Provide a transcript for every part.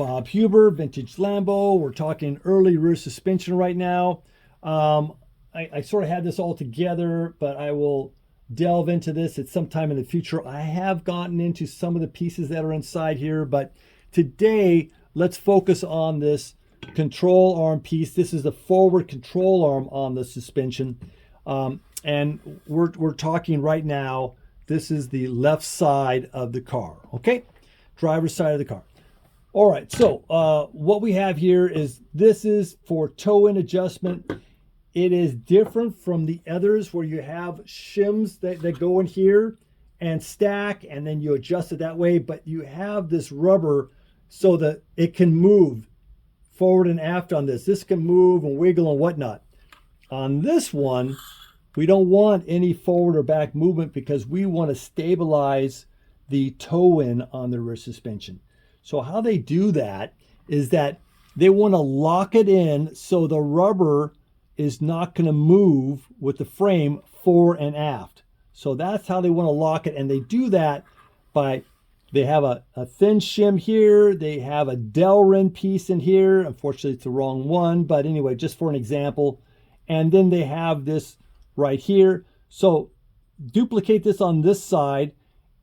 Bob Huber, vintage Lambo. We're talking early rear suspension right now. I sort of had this all together, but I will delve into this at some time in the future. I have gotten into some of the pieces that are inside here, but today let's focus on this control arm piece. This is the forward control arm on the suspension. And we're talking right now, this is the left side of the car, okay? Driver's side of the car. All right, so what we have here is this is for toe-in adjustment. It is different from the others where you have shims that go in here and stack, and then you adjust it that way, but you have this rubber so that it can move forward and aft on this. This can move and wiggle and whatnot. On this one, we don't want any forward or back movement because we want to stabilize the toe-in on the rear suspension. So how they do that is that they want to lock it in so the rubber is not going to move with the frame fore and aft. So that's how they want to lock it. And they do that by, they have a thin shim here. They have a Delrin piece in here. Unfortunately, it's the wrong one. But anyway, just for an example. And then they have this right here. So duplicate this on this side.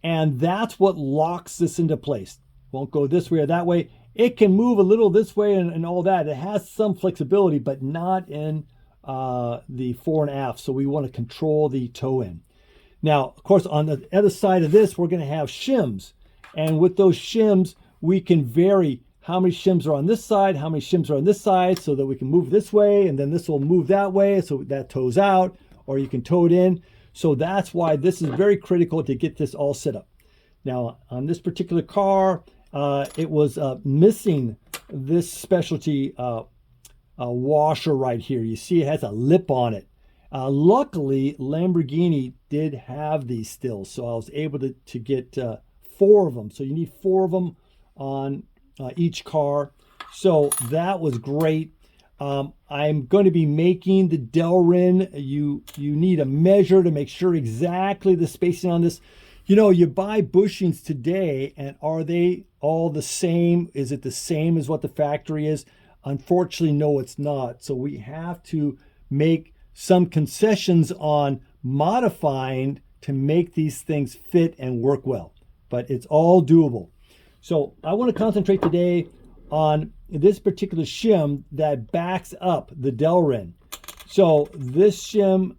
And that's what locks this into place. Won't go this way or that way. It can move a little this way and all that. It has some flexibility, but not in the fore and aft. So we want to control the toe in. Now, of course, on the other side of this, we're going to have shims. And with those shims, we can vary how many shims are on this side, how many shims are on this side, so that we can move this way, and then this will move that way, so that toes out, or you can toe it in. So that's why this is very critical to get this all set up. Now, on this particular car, it was missing this specialty washer right here. You see it has a lip on it. Luckily, Lamborghini did have these still, so I was able to get 4 of them. So you need 4 of them on each car. So that was great. I'm going to be making the Delrin. You need a measure to make sure exactly the spacing on this. You know, you buy bushings today, and are they all the same? Is it the same as what the factory is? Unfortunately, no, it's not. So we have to make some concessions on modifying to make these things fit and work well. But it's all doable. So I want to concentrate today on this particular shim that backs up the Delrin. So this shim,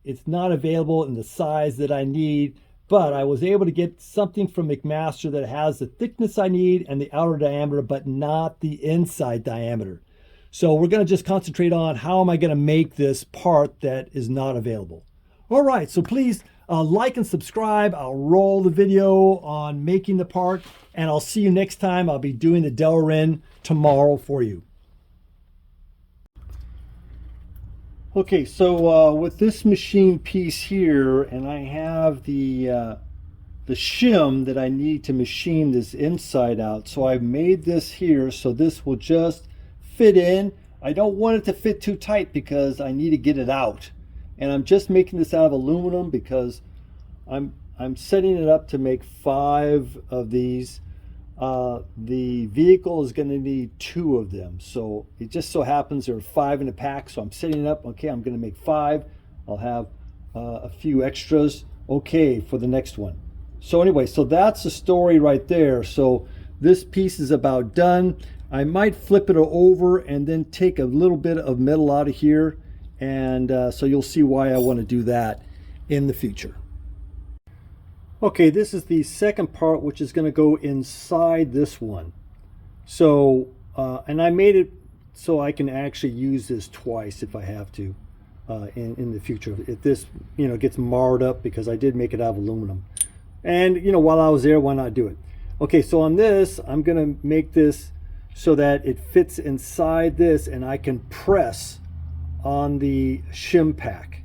it's not available in the size that I need, but I was able to get something from McMaster that has the thickness I need and the outer diameter, but not the inside diameter. So we're going to just concentrate on how am I going to make this part that is not available. All right, so please like and subscribe. I'll roll the video on making the part, and I'll see you next time. I'll be doing the Delrin tomorrow for you. Okay, so with this machine piece here, and I have the shim that I need to machine this inside out. So I've made this here, so this will just fit in. I don't want it to fit too tight because I need to get it out. And I'm just making this out of aluminum because I'm setting it up to make 5 of these. The vehicle is going to need 2 of them, so it just so happens there are 5 in a pack. So I'm setting it up. Okay, I'm going to make 5. I'll have a few extras, okay, for the next one. So anyway, so that's the story right there. So this piece is about done. I might flip it over and then take a little bit of metal out of here, and so you'll see why I want to do that in the future. Okay, this is the second part, which is going to go inside this one. So, and I made it so I can actually use this twice if I have to in the future. If this, you know, gets marred up, because I did make it out of aluminum. And, you know, while I was there, why not do it? Okay, so on this, I'm going to make this so that it fits inside this, and I can press on the shim pack.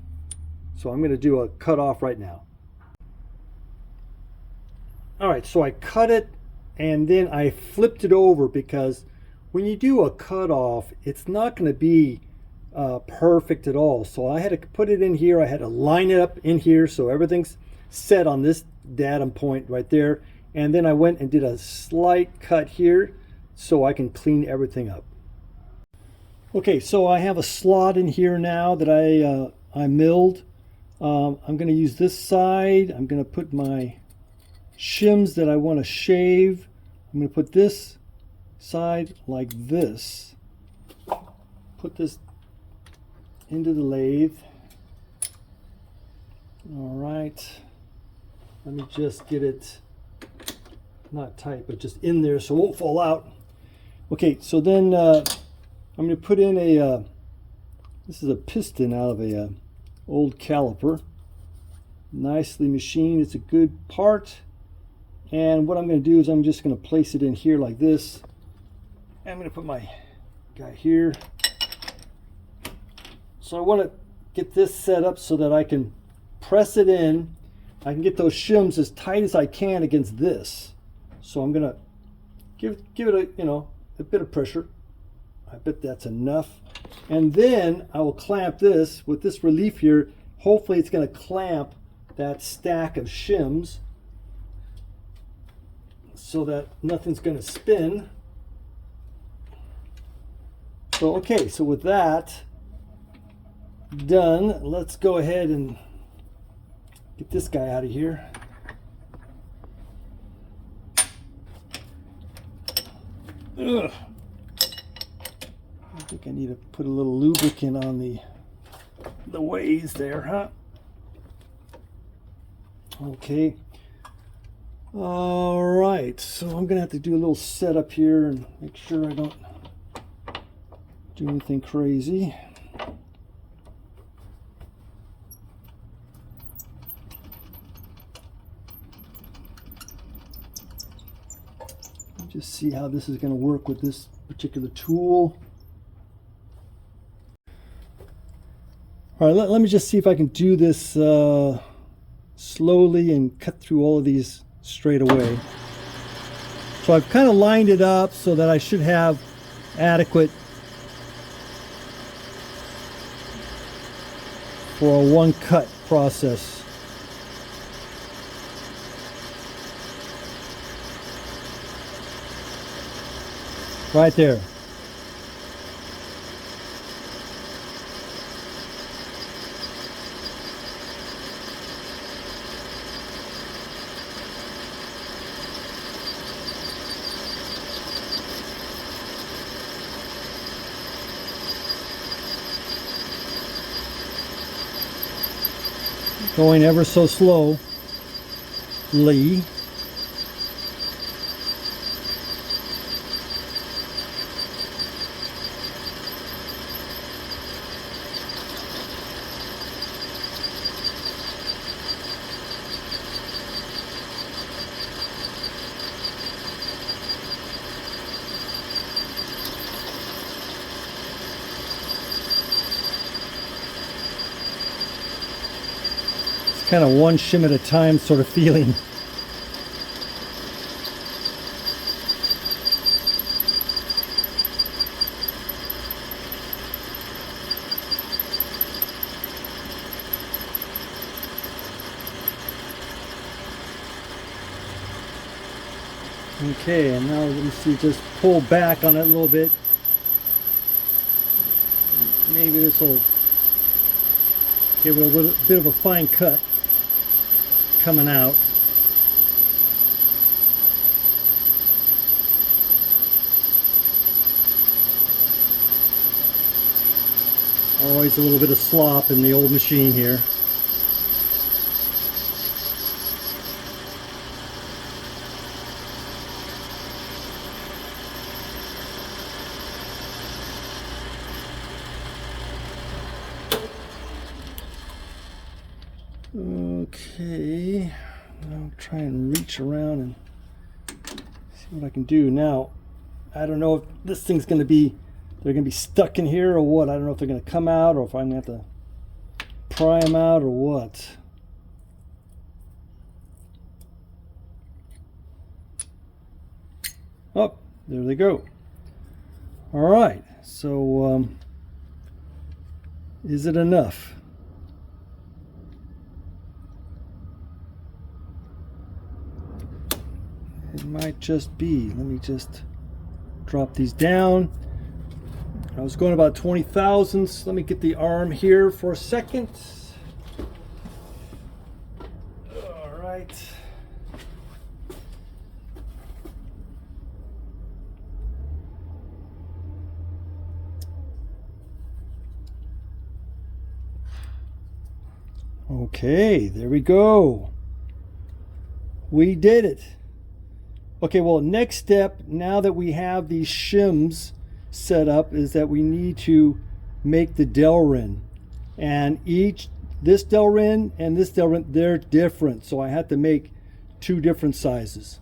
So I'm going to do a cut off right now. All right, so I cut it and then I flipped it over, because when you do a cut off, it's not going to be perfect at all. So I had to put it in here. I had to line it up in here so everything's set on this datum point right there. And then I went and did a slight cut here so I can clean everything up. Okay, so I have a slot in here now that I milled. I'm going to use this side. I'm going to put my shims that I want to shave. I'm going to put this side like this. Put this into the lathe. All right. Let me just get it not tight, but just in there so it won't fall out. Okay, so then I'm going to put in a, this is a piston out of a old caliper. Nicely machined. It's a good part. And what I'm going to do is I'm just going to place it in here like this. I'm going to put my guy here. So I want to get this set up so that I can press it in. I can get those shims as tight as I can against this. So I'm going to give it a, you know, a bit of pressure. I bet that's enough. And then I will clamp this with this relief here. Hopefully it's going to clamp that stack of shims so that nothing's going to spin. So okay, so with that done, let's go ahead and get this guy out of here. Ugh. I think I need to put a little lubricant on the ways there, huh? Okay. All right, so I'm gonna have to do a little setup here and make sure I don't do anything crazy. Just see how this is going to work with this particular tool. All right, let me just see if I can do this slowly and cut through all of these straight away. So I've kind of lined it up so that I should have adequate for a one cut process. Right there. Going ever so slowly. Kind of one shim at a time sort of feeling. Okay, and now let me see, just pull back on it a little bit. Maybe this will give it a little bit of a fine cut coming out. Always a little bit of slop in the old machine here. Okay, I'll try and reach around and see what I can do. Now, I don't know if this thing's going to be, they're going to be stuck in here or what. I don't know if they're going to come out or if I'm going to have to pry them out or what. Oh, there they go. All right, so is it enough? It might just be. Let me just Drop these down. I was going about 20 thousandths. Let me get the arm here for a second. All right. Okay, there we go. We did it. Okay, well, next step, now that we have these shims set up, is that we need to make the Delrin. And this Delrin and this Delrin, they're different. So I had to make two different sizes.